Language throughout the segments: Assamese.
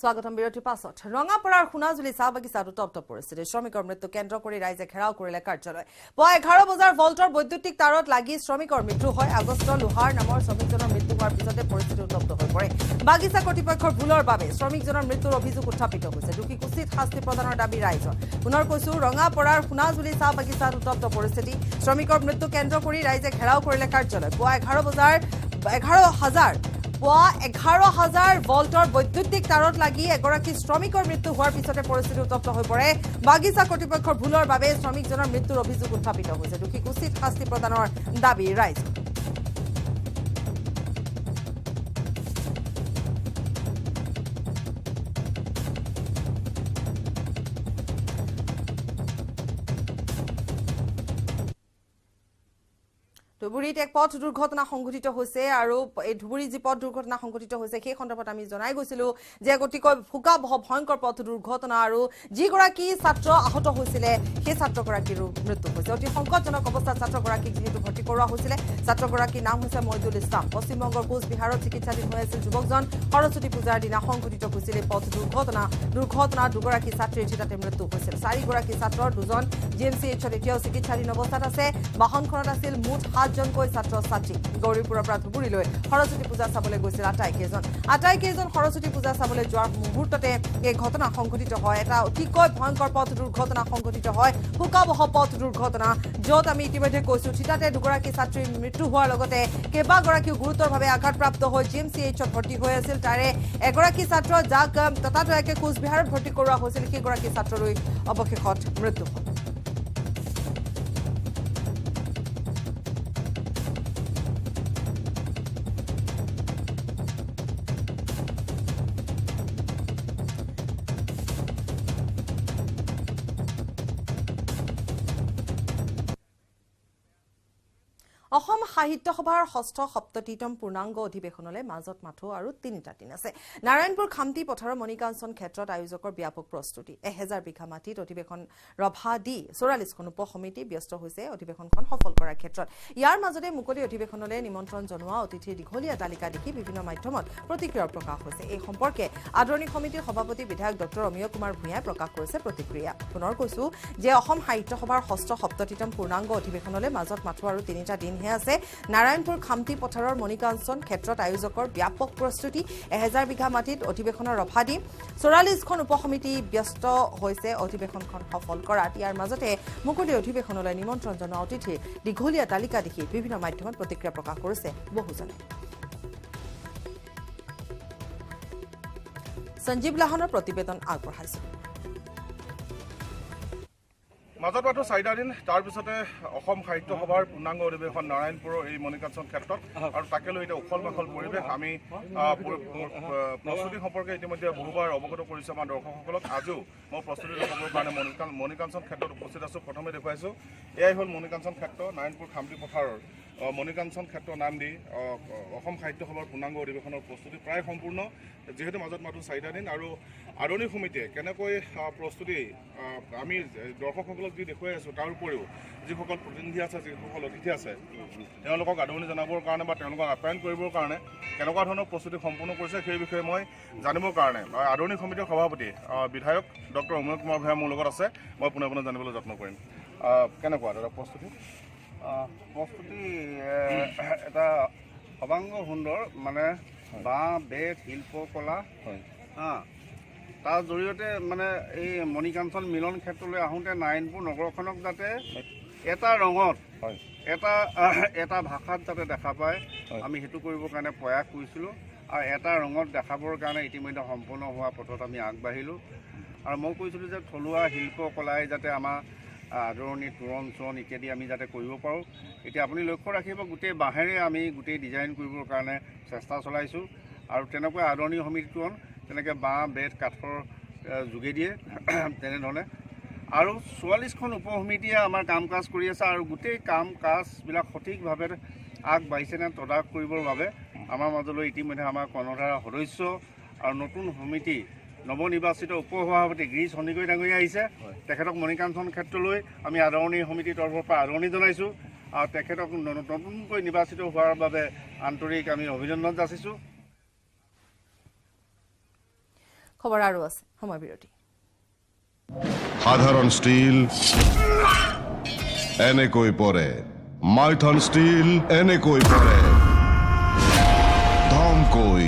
স্বাগতম বিৰতিৰ পাছত ৰঙাপাৰাৰ সোণাজুলি চাহ বাগিচাত উত্তপ্ত পৰিস্থিতি শ্ৰমিকৰ মৃত্যু কেন্দ্ৰ কৰি ৰাইজে ঘেৰাও কৰিলে কাৰ্যালয় পুৱা 11 বজাৰ ভল্টৰ বৈদ্যুতিক তাৰত লাগি শ্ৰমিকৰ মৃত্যু হয় আগষ্ট লোহাৰ নামৰ শ্ৰমিকজনৰ মৃত্যু হোৱাৰ পিছতে পৰিস্থিতি উত্তপ্ত হৈ পৰে বাগিচা কৰ্তৃপক্ষৰ ভুলৰ বাবে শ্ৰমিকজনৰ মৃত্যুৰ অভিযোগ উত্থাপিত হৈছে দুখী কুচিত শাস্তি প্ৰদানৰ দাবী ৰাইজৰ পুনৰ কৈছো ৰঙাপাৰাৰ সোণাজুলি চাহ বাগিচাত উত্তপ্ত পৰিস্থিতি শ্ৰমিকৰ মৃত্যু কেন্দ্ৰ কৰি ৰাইজে ঘেৰাও কৰিলে কাৰ্যালয় পুৱা 11 বজাৰ 11,000 ভল্টৰ বৈদ্যুতিক তাৰত লাগি এগৰাকী শ্ৰমিকৰ মৃত্যু হোৱাৰ পিছতে পৰিস্থিতি উত্তপ্ত হৈ পৰে বাগিচা কৰ্তৃপক্ষৰ ভুলৰ বাবে শ্ৰমিকজনৰ মৃত্যুৰ অভিযোগ উত্থাপিত হৈছে দুখী কুচিত শাস্তি প্ৰদানৰ দাবী ৰাইজৰ ধুবুৰীত এক পথ দুৰ্ঘটনা সংঘটিত হৈছে আৰু এই ধুবুৰী যি পথ দুৰ্ঘটনা সংঘটিত হৈছে সেই সন্দৰ্ভত আমি জনাই গৈছিলো যে গতিকৈ ভুকাবহ ভয়ংকৰ পথ দুৰ্ঘটনা আৰু যিগৰাকী ছাত্ৰ আহত হৈছিলে সেই ছাত্ৰগৰাকীৰ মৃত্যু হৈছে অতি সংকটজনক অৱস্থাত ছাত্ৰগৰাকীক যেহেতু ভৰ্তি কৰোৱা হৈছিলে ছাত্ৰগৰাকীৰ নাম হৈছে মইদুল ইছলাম পশ্চিমবংগৰ কোচবিহাৰত চিকিৎসাধীন হৈ আছিল যুৱকজন সৰস্বতী পূজাৰ দিনা সংঘটিত হৈছিল এই পথ দুৰ্ঘটনা দুগৰাকী ছাত্ৰীৰ তাতে মৃত্যু হৈছিল চাৰিগৰাকী ছাত্ৰৰ দুজন জিএমচিএইচত এতিয়াও চিকিৎসাধীন অৱস্থাত আছে বাহনখনত আছিল মুঠ 7জনকৈ ছাত্ৰ ছাত্ৰী গৌৰীপুৰৰ পৰা ধুবুৰীলৈ সৰস্বতী পূজা চাবলৈ গৈছিল আটাইকেইজন সৰস্বতী পূজা চাবলৈ যোৱাৰ মুহূৰ্ততে এই ঘটনা সংঘটিত হয় এটা অতিকৈ ভয়ংকৰ পথ দুৰ্ঘটনা সংঘটিত হয় ভুকাবহ পথ দুৰ্ঘটনা য'ত আমি ইতিমধ্যে কৈছো ঠিতাতে দুগৰাকী ছাত্ৰীৰ মৃত্যু হোৱাৰ লগতে কেইবাগৰাকীও গুৰুতৰভাৱে আঘাতপ্ৰাপ্ত হৈ জিএমচিএইচত ভৰ্তি হৈ আছিল তাৰে এগৰাকী ছাত্ৰ যাক ততাতৈয়াকৈ কোচবিহাৰত ভৰ্তি কৰোৱা হৈছিল সেইগৰাকী ছাত্ৰলৈ অৱশেষত মৃত্যু হয় অসম সাহিত্য সভাৰ ষষ্ঠ সপ্ততিতম পূৰ্ণাংগ অধিৱেশনলৈ মাজত মাথো আৰু ৩টা দিন আছে নাৰায়ণপুৰ খামটি পথাৰৰ মণিকাঞ্চন ক্ষেত্ৰত আয়োজকৰ ব্যাপক প্ৰস্তুতি 1000 বিঘা মাটিত অধিৱেশন ৰভা দি 44খন উপসমিতি ব্যস্ত হৈছে অধিৱেশনখন সফল কৰাৰ ক্ষেত্ৰত ইয়াৰ মাজতে মুকলি অধিৱেশনলৈ নিমন্ত্ৰণ জনোৱা অতিথিৰ দীঘলীয়া তালিকা দেখি বিভিন্ন মাধ্যমত প্ৰতিক্ৰিয়া প্ৰকাশ হৈছে এই সম্পৰ্কে আদৰণি সমিতিৰ সভাপতি বিধায়ক ডক্টৰ অমিয় কুমাৰ ভূঞাই প্ৰকাশ কৰিছে প্ৰতিক্ৰিয়া পুনৰ কৈছো যে অসম সাহিত্য সভাৰ ষষ্ঠ সপ্ততিতম পূৰ্ণাংগ অধিৱেশনলৈ মাজত মাথো আৰু 3টা দিন আছে নাৰায়ণপুৰ খামটি পথাৰৰ মণিকাঞ্চন ক্ষেত্ৰত আয়োজকৰ ব্যাপক প্ৰস্তুতি 1000 বিঘা মাটিত অধিৱেশনৰ ৰভা দি 44খন উপসমিতি ব্যস্ত হৈছে অধিৱেশনখন সফল কৰাত ইয়াৰ মাজতে মুকলি অধিৱেশনলৈ নিমন্ত্ৰণ জনোৱা অতিথিৰ দীঘলীয়া তালিকা দেখি বিভিন্ন মাধ্যমত প্ৰতিক্ৰিয়া প্ৰকাশ কৰিছে বহুজনে সঞ্জীৱ লাহনৰ প্ৰতিবেদন আগবঢ়াইছে মাজত মাত্ৰ 4টা দিন তাৰ পিছতে অসম সাহিত্য সভাৰ পূৰ্ণাংগ অধিৱেশন নাৰায়ণপুৰৰ এই মণিকাঞ্চন ক্ষেত্ৰত আৰু তাকে লৈ এতিয়া উখল মাখল পৰিৱেশ আমি প্ৰস্তুতি সম্পৰ্কে ইতিমধ্যে বহুবাৰ অৱগত কৰিছো আমাৰ দৰ্শকসকলক আজিও মই প্ৰস্তুতি দেখাবৰ কাৰণে মণিকাঞ্চন ক্ষেত্ৰত উপস্থিত আছো প্ৰথমে দেখুৱাইছো এয়াই হ'ল মণিকাঞ্চন ক্ষেত্ৰ নাৰায়ণপুৰ খামটি পথাৰৰ মণিকাঞ্চন ক্ষেত্ৰ নাম দি অসম সাহিত্য সভাৰ পূৰ্ণাংগ অধিৱেশনৰ প্ৰস্তুতি প্ৰায় সম্পূৰ্ণ যেহেতু মাজত মাত্ৰ 4টা দিন আৰু আদৰণি সমিতিয়ে কেনেকৈ প্ৰস্তুতি আমি দৰ্শকসকলক যি দেখুৱাই আছো তাৰ উপৰিও যিসকল প্ৰতিনিধি আছে যিসকল অতিথি আছে তেওঁলোকক আদৰণি জনাবৰ কাৰণে বা তেওঁলোকক আপ্যায়ন কৰিবৰ কাৰণে কেনেকুৱা ধৰণৰ প্ৰস্তুতি সম্পূৰ্ণ কৰিছে সেই বিষয়ে মই জানিবৰ কাৰণে আদৰণি সমিতিৰ সভাপতি বিধায়ক ডক্টৰ অমিয় কুমাৰ ভূঞা মোৰ লগত আছে মই পোনে পোনে জানিবলৈ যত্ন কৰিম কেনেকুৱা দাদা প্ৰস্তুতি এটা সৰ্বাংগ সুন্দৰ মানে বাঁহ বেত শিল্পকলা তাৰ জৰিয়তে মানে এই মণিকাঞ্চন মিলন ক্ষেত্ৰলৈ আহোঁতে নাৰায়ণপুৰ নগৰখনক যাতে এটা ৰঙত এটা ভাষাত যাতে দেখা পায় আমি সেইটো কৰিবৰ কাৰণে প্ৰয়াস কৰিছিলোঁ আৰু এটা ৰঙত দেখাবৰ কাৰণে ইতিমধ্যে সম্পূৰ্ণ হোৱা পথত আমি আগবাঢ়িলোঁ আৰু মই কৈছিলোঁ যে থলুৱা শিল্পকলাই যাতে আমাৰ আদৰণি তোৰণ চৰণ ইত্যাদি আমি যাতে কৰিব পাৰোঁ এতিয়া আপুনি লক্ষ্য ৰাখিব গোটেই বাঁহেৰে আমি গোটেই ডিজাইন কৰিবৰ কাৰণে চেষ্টা চলাইছোঁ আৰু তেনেকৈ আদৰণি সমিতিখন তেনেকৈ বাঁহ বেত কাঠৰ যোগেদিয়ে তেনেধৰণে আৰু 44খন উপসমিতিয়ে আমাৰ কাম কাজ কৰি আছে আৰু গোটেই কাম কাজবিলাক সঠিকভাৱে আগবাঢ়িছেনে তদাৰক কৰিবৰ বাবে আমাৰ মাজলৈ ইতিমধ্যে আমাৰ কৰ্ণধাৰা সদস্য আৰু নতুন সমিতি নৱনিৰ্বাচিত উপসভাপতি গিৰীশ সন্দিকৈ ডাঙৰীয়া আহিছে তেখেতক মণিকাঞ্চন ক্ষেত্ৰলৈ আমি আদৰণি সমিতিৰ তৰফৰ পৰা আদৰণি জনাইছোঁ আৰু তেখেতক নতুনকৈ নিৰ্বাচিত হোৱাৰ বাবে আন্তৰিক আমি অভিনন্দন যাচিছোঁ খবৰ আৰু আছে সময় বিৰতি সাধাৰণ ষ্টীল এনেকৈ পৰে মাইথন ষ্টীল এনেকৈ পৰে ধমকৈ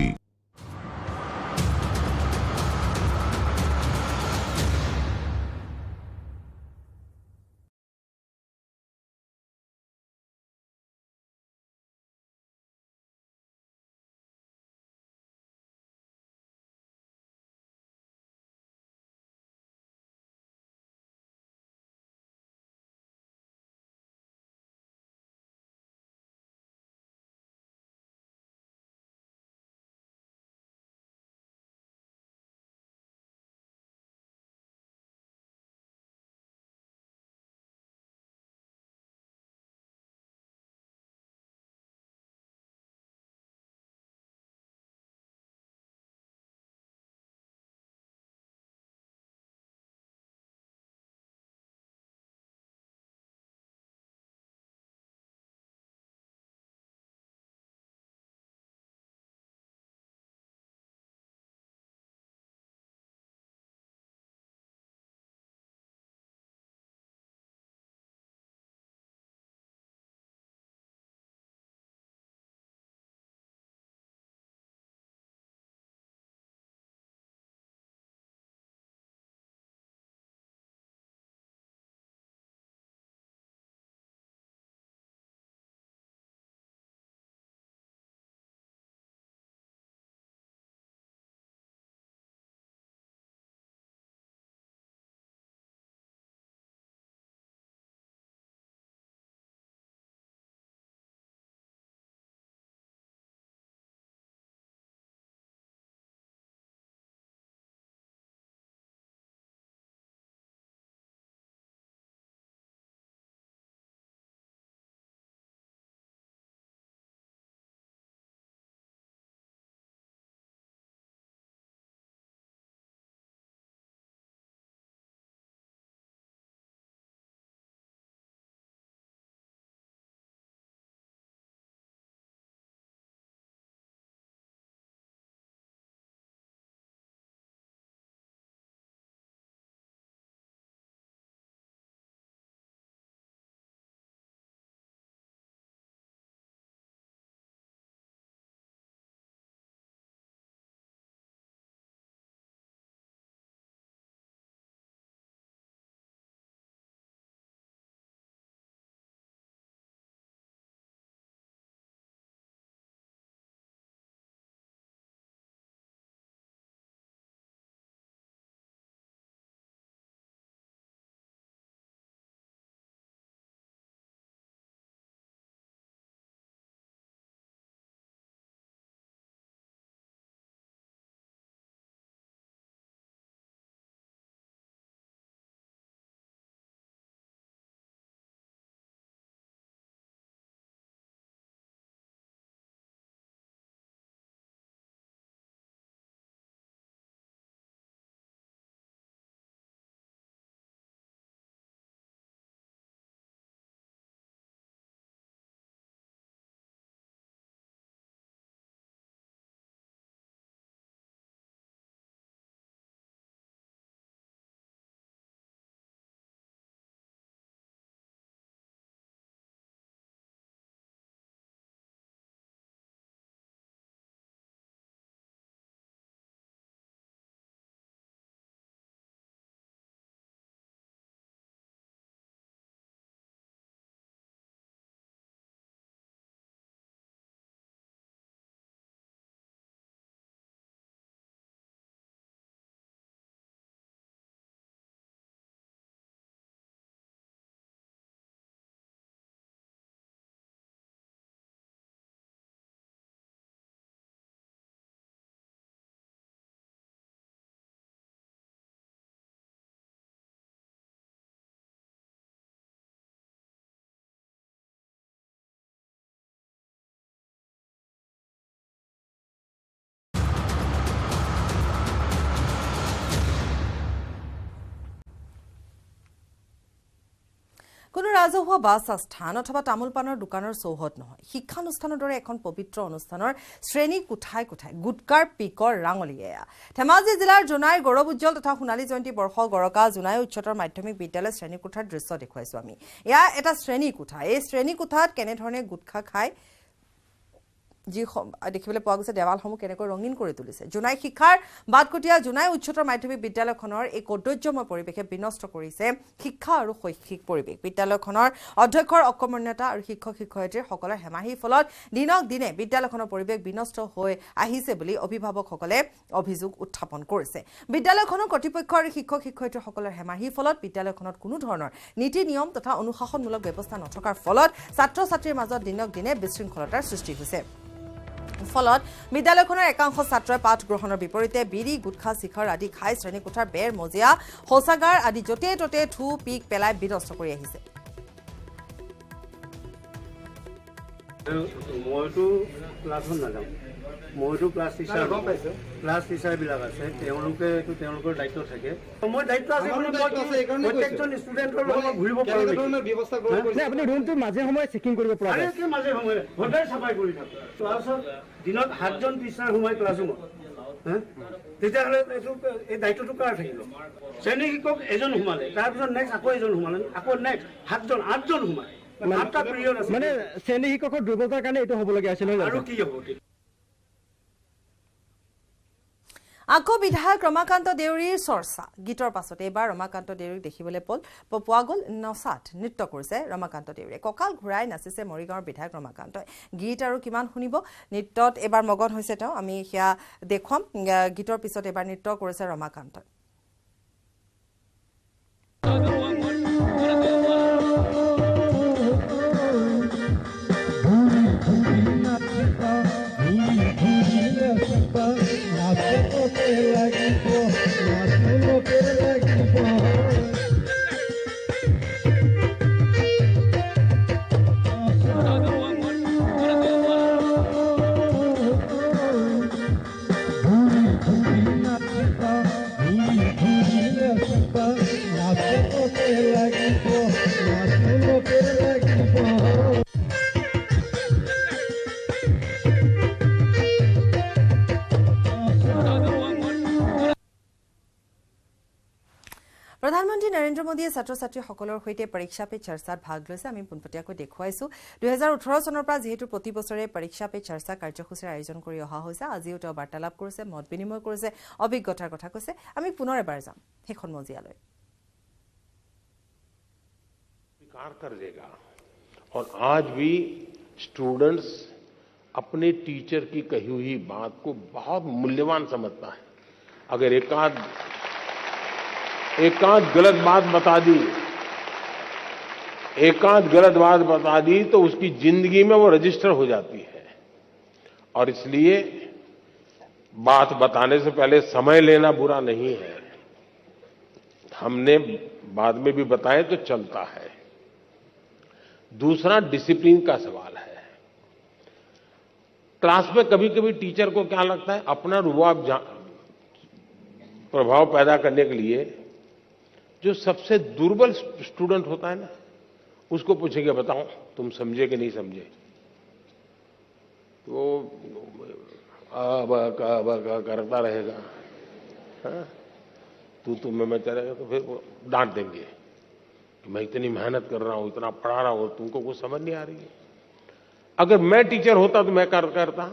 কোনো ৰাজহুৱা বাছ স্থান অথবা তামোল পাণৰ দোকানৰ চৌহদ নহয় শিক্ষানুষ্ঠানৰ দৰে এখন পবিত্ৰ অনুষ্ঠানৰ শ্ৰেণী কোঠাই কোঠাই গুটকাৰ পিকৰ ৰাঙলী এয়া ধেমাজি জিলাৰ জোনাইৰ গৌৰৱ উজ্জ্বল তথা সোণালী জয়ন্তী বৰ্ষ গৰকা জোনাই উচ্চতৰ মাধ্যমিক বিদ্যালয় শ্ৰেণী কোঠাৰ দৃশ্য দেখুৱাইছো আমি এয়া এটা শ্ৰেণী কোঠা এই শ্ৰেণী কোঠাত কেনেধৰণে গুটখা খায় যি দেখিবলৈ পোৱা গৈছে দেৱালসমূহ কেনেকৈ ৰঙীন কৰি তুলিছে জোনাই শিক্ষাৰ বাটকটীয়া জোনাই উচ্চতৰ মাধ্যমিক বিদ্যালয়খনৰ এই কৌতুহ্যময় পৰিৱেশে বিনষ্ট কৰিছে শিক্ষা আৰু শৈক্ষিক পৰিৱেশ বিদ্যালয়খনৰ অধ্যক্ষৰ অকৰ্মণ্যতা আৰু শিক্ষক শিক্ষয়িত্ৰীসকলৰ হেমাহিৰ ফলত দিনক দিনে বিদ্যালয়খনৰ পৰিৱেশ বিনষ্ট হৈ আহিছে বুলি অভিভাৱকসকলে অভিযোগ উত্থাপন কৰিছে বিদ্যালয়খনৰ কৰ্তৃপক্ষ আৰু শিক্ষক শিক্ষয়িত্ৰীসকলৰ হেমাহিৰ ফলত বিদ্যালয়খনত কোনো ধৰণৰ নীতি নিয়ম তথা অনুশাসনমূলক ব্যৱস্থা নথকাৰ ফলত ছাত্ৰ ছাত্ৰীৰ মাজত দিনক দিনে বিশৃংখলতাৰ সৃষ্টি হৈছে ফলত বিদ্যালয়খনৰ একাংশ ছাত্ৰই পাঠ গ্ৰহণৰ বিপৰীতে বিড়ি গুটখা শিখৰ আদি খাই শ্ৰেণীকোঠাৰ বেৰ মজিয়া শৌচাগাৰ আদি য'তে ত'তে থু পিক পেলাই বিনষ্ট কৰি আহিছে মইতো ক্লাছত নাযাওঁ মইতো ক্লাছ টিচাৰবিলাক আছে তেওঁলোকে এইটো তেওঁলোকৰ দায়িত্ব থাকে মই দায়িত্ব আছে প্ৰত্যেকজন ষ্টুডেণ্টৰ লগত ঘূৰিব পাৰোঁ আপুনি ৰুমটো মাজে সময়ে চেকিং কৰিব পৰা যায় মাজে সময়ে সদায় চাফাই কৰি থাকোঁ ক্লাছত দিনত 7জন টিচাৰ সোমাই ক্লাছৰুমত তেতিয়াহ'লে এইটো এই দায়িত্বটো কাৰ থাকিব শ্ৰেণী শিক্ষক এজন সোমালে তাৰপিছত নেক্সট আকৌ এজন সোমালে আকৌ নেক্সট 7জন 8জন সোমায় মানে শ্ৰেণী শিক্ষকৰ দুৰ্বলতাৰ কাৰণে এইটো হ'বলগীয়া আছিল আৰু কি হ'ব আকৌ বিধায়ক ৰমাকান্ত দেউৰীৰ চৰ্চা গীতৰ পাছতে এবাৰ ৰমাকান্ত দেউৰীক দেখিবলৈ পোৱা গ'ল নচাত নৃত্য কৰিছে ৰমাকান্ত দেউৰীয়ে কঁকাল ঘূৰাই নাচিছে মৰিগাঁৱৰ বিধায়ক ৰমাকান্তই গীত আৰু কিমান শুনিব নৃত্যত এবাৰ মগন হৈছে তেওঁ আমি সেয়া দেখুৱাম গীতৰ পিছত এবাৰ নৃত্য কৰিছে ৰমাকান্তই প্ৰধানমন্ত্ৰী নৰেন্দ্ৰ মোদীয়ে ছাত্ৰ ছাত্ৰীসকলৰ সৈতে পৰীক্ষা পে চৰ্চাত ভাগ লৈছে আমি পোনপটীয়াকৈ দেখুৱাইছো 2018 চনৰ পৰা যেহেতু প্ৰতি বছৰে পৰীক্ষা পে চৰ্চা কাৰ্যসূচীৰ আয়োজন কৰি অহা হৈছে আজিও তেওঁ বাৰ্তালাপ কৰিছে মত বিনিময় কৰিছে অভিজ্ঞতাৰ কথা কৈছে আমি পুনৰ এবাৰ যাম হেখন মজিয়ালৈ कर देगा और आज भी स्टूडेंट्स अपने टीचर की कही हुई बात को बहुत मूल्यवान समझता है अगर एकाध गलत बात बता दी तो उसकी जिंदगी में वो रजिस्टर हो जाती है और इसलिए बात बताने से पहले समय लेना बुरा नहीं है हमने बाद में भी बताए तो चलता है दूसरा डिसिप्लिन का सवाल है क्लास में कभी कभी टीचर को क्या लगता है अपना रुआब प्रभाव पैदा करने के लिए जो सबसे दुर्बल स्टूडेंट होता है ना उसको पूछेंगे बताओ तुम समझे कि नहीं समझे तो करता रहेगा तू मैं चलेगा तो फिर वो डांट देंगे मैं इतनी मेहनत कर रहा हूं इतना पढ़ा रहा हूं तुमको कुछ समझ नहीं आ रही है अगर मैं टीचर होता तो मैं करता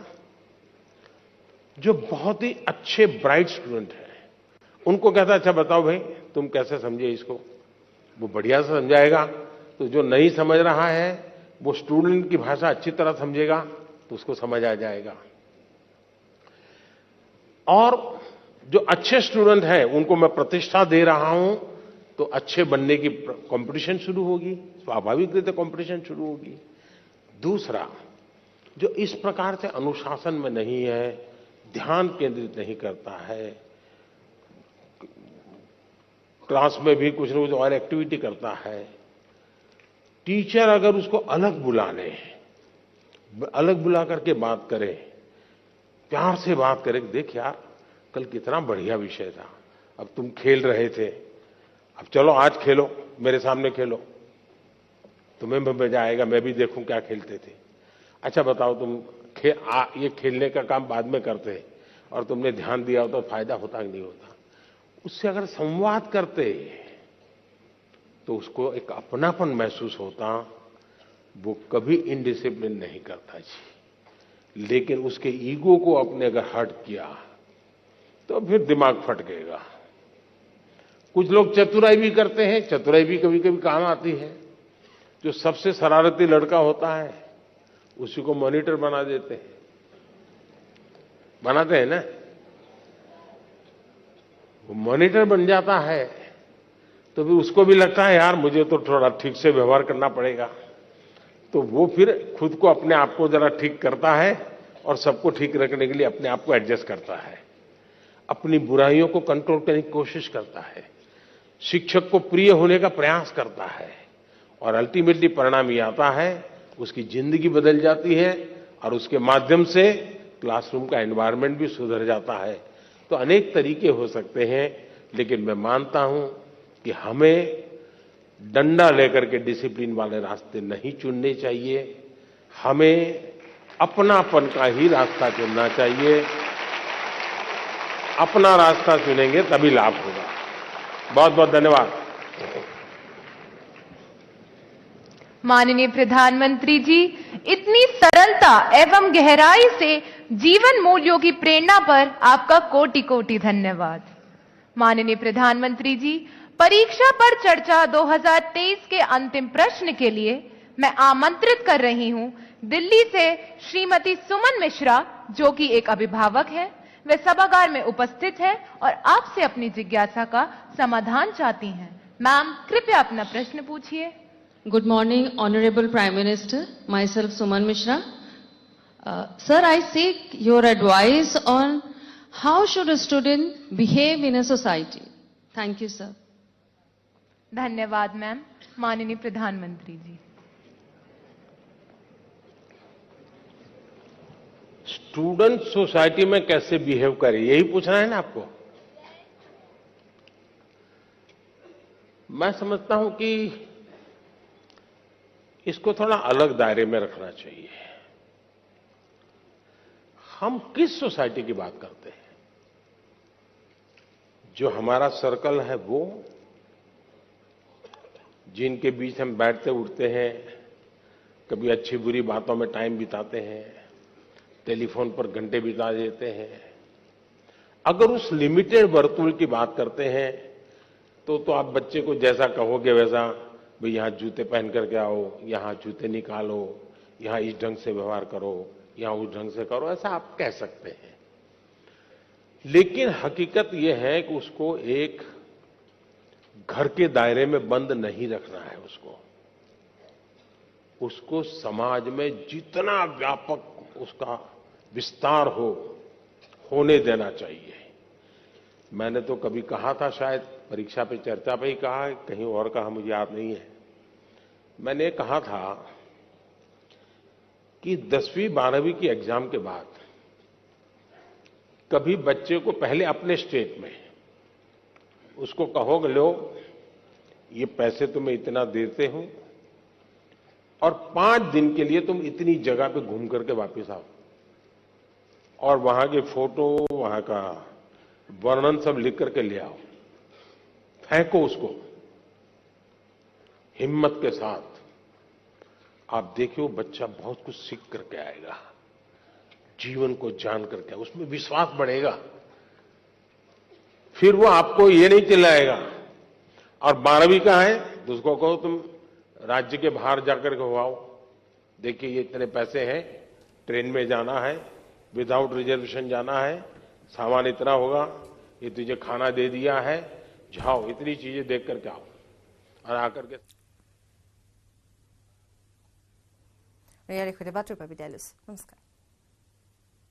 जो बहुत ही अच्छे ब्राइट स्टूडेंट हैं उनको कहता अच्छा बताओ भाई तुम कैसे समझे इसको वो बढ़िया से समझाएगा तो जो नहीं समझ रहा है वो स्टूडेंट की भाषा अच्छी तरह समझेगा तो उसको समझ आ जाएगा और जो अच्छे स्टूडेंट हैं उनको मैं प्रतिष्ठा दे रहा हूं तो अच्छे बनने की कंपटीशन शुरू होगी स्वाभाविक रूप से कंपटीशन शुरू होगी दूसरा जो इस प्रकार से अनुशासन में नहीं है ध्यान केंद्रित नहीं करता है क्लास में भी कुछ न कुछ और एक्टिविटी करता है टीचर अगर उसको अलग बुला करके बात करे प्यार से बात करे देख यार कल कितना बढ़िया विषय था अब तुम खेल रहे थे अब चलो आज खेलो मेरे सामने खेलो तुम्हें भी मजा आएगा, मैं भी देखूं क्या खेलते थे। अच्छा बताओ, तुम ये खेलने का काम बाद में करते और तुमने ध्यान दिया हो तो फायदा होता कि नहीं होता? उससे अगर संवाद करते तो उसको एक अपनापन महसूस होता, वो कभी इनडिसिप्लिन नहीं करता जी। लेकिन उसके ईगो को अपने अगर हर्ट किया तो फिर दिमाग फट गएगा। कुछ लोग चतुराई भी करते हैं, चतुराई भी कभी कभी काम आती है। जो सबसे शरारती लड़का होता है उसी को मॉनिटर बना देते हैं, बनाते हैं ना। वो मॉनिटर बन जाता है तो फिर उसको भी लगता है यार मुझे तो थोड़ा ठीक से व्यवहार करना पड़ेगा, तो वो फिर खुद को अपने आप को जरा ठीक करता है और सबको ठीक रखने के लिए अपने आप को एडजस्ट करता है, अपनी बुराइयों को कंट्रोल करने की कोशिश करता है, शिक्षक को प्रिय होने का प्रयास करता है, और अल्टीमेटली परिणाम ये आता है उसकी जिंदगी बदल जाती है और उसके माध्यम से क्लासरूम का एनवायरनमेंट भी सुधर जाता है। तो अनेक तरीके हो सकते हैं, लेकिन मैं मानता हूं कि हमें डंडा लेकर के डिसिप्लिन वाले रास्ते नहीं चुनने चाहिए, हमें अपनापन का ही रास्ता चुनना चाहिए। अपना रास्ता चुनेंगे तभी लाभ होगा। बहुत बहुत धन्यवाद। माननीय प्रधानमंत्री जी, इतनी सरलता एवं गहराई से जीवन मूल्यों की प्रेरणा पर आपका कोटि कोटि धन्यवाद। माननीय प्रधानमंत्री जी, परीक्षा पर चर्चा 2023 के अंतिम प्रश्न के लिए मैं आमंत्रित कर रही हूं दिल्ली से श्रीमती सुमन मिश्रा, जो कि एक अभिभावक है। वे सभागार में उपस्थित हैं और आपसे अपनी जिज्ञासा का समाधान चाहती हैं। मैम, कृपया अपना प्रश्न पूछिए। Good morning, Honorable Prime Minister. Myself, Suman Mishra. Sir, I seek your advice on how should a student behave in a society. Thank you, sir. धन्यवाद मैम। माननीय प्रधानमंत्री जी। स्टूडेंट सोसाइटी में कैसे बिहेव करे, यही पूछना है ना आपको? मैं समझता हूं कि इसको थोड़ा अलग दायरे में रखना चाहिए। हम किस सोसाइटी की बात करते हैं? जो हमारा सर्कल है, वो जिनके बीच हम बैठते उठते हैं, कभी अच्छी बुरी बातों में टाइम बिताते हैं, टेलीफोन पर घंटे बिता देते हैं। अगर उस लिमिटेड वर्तुल की बात करते हैं तो आप बच्चे को जैसा कहोगे वैसा, भाई यहां जूते पहन करके आओ, यहां जूते निकालो, यहां इस ढंग से व्यवहार करो, यहां उस ढंग से करो, ऐसा आप कह सकते हैं। लेकिन हकीकत यह है कि उसको एक घर के दायरे में बंद नहीं रखना है। उसको समाज में जितना व्यापक उसका विस्तार होने देना चाहिए। मैंने तो कभी कहा था, शायद परीक्षा पे चर्चा पे ही कहा, कहीं और कहा मुझे याद नहीं है। मैंने कहा था कि 10वीं 12वीं की एग्जाम के बाद कभी बच्चे को पहले अपने स्टेट में उसको कहोगे, लो ये पैसे तुम्हें इतना देते हूं और 5 दिन के लिए तुम इतनी जगह पे घूम करके वापस आओ और वहां के फोटो, वहां का वर्णन सब लिख करके ले आओ, फेंको उसको हिम्मत के साथ। आप देखिए वो बच्चा बहुत कुछ सीख करके आएगा, जीवन को जान करके उसमें विश्वास बढ़ेगा। फिर वो आपको ये नहीं चिल्लाएगा। और 12वीं का है तो उसको कहो तुम राज्य के बाहर जाकर के हो आओ, देखिए ये इतने पैसे हैं, ट्रेन में जाना है, विदाउट रिजर्वेशन जाना है, सामान इतना होगा, ये तुझे खाना दे दिया है, जाओ इतनी चीजें देख करके आओ और आकर के। ইয়াৰ সৈতে বাৰ্তাৰ বাবে বিদায় লৈছো। নমস্কাৰ।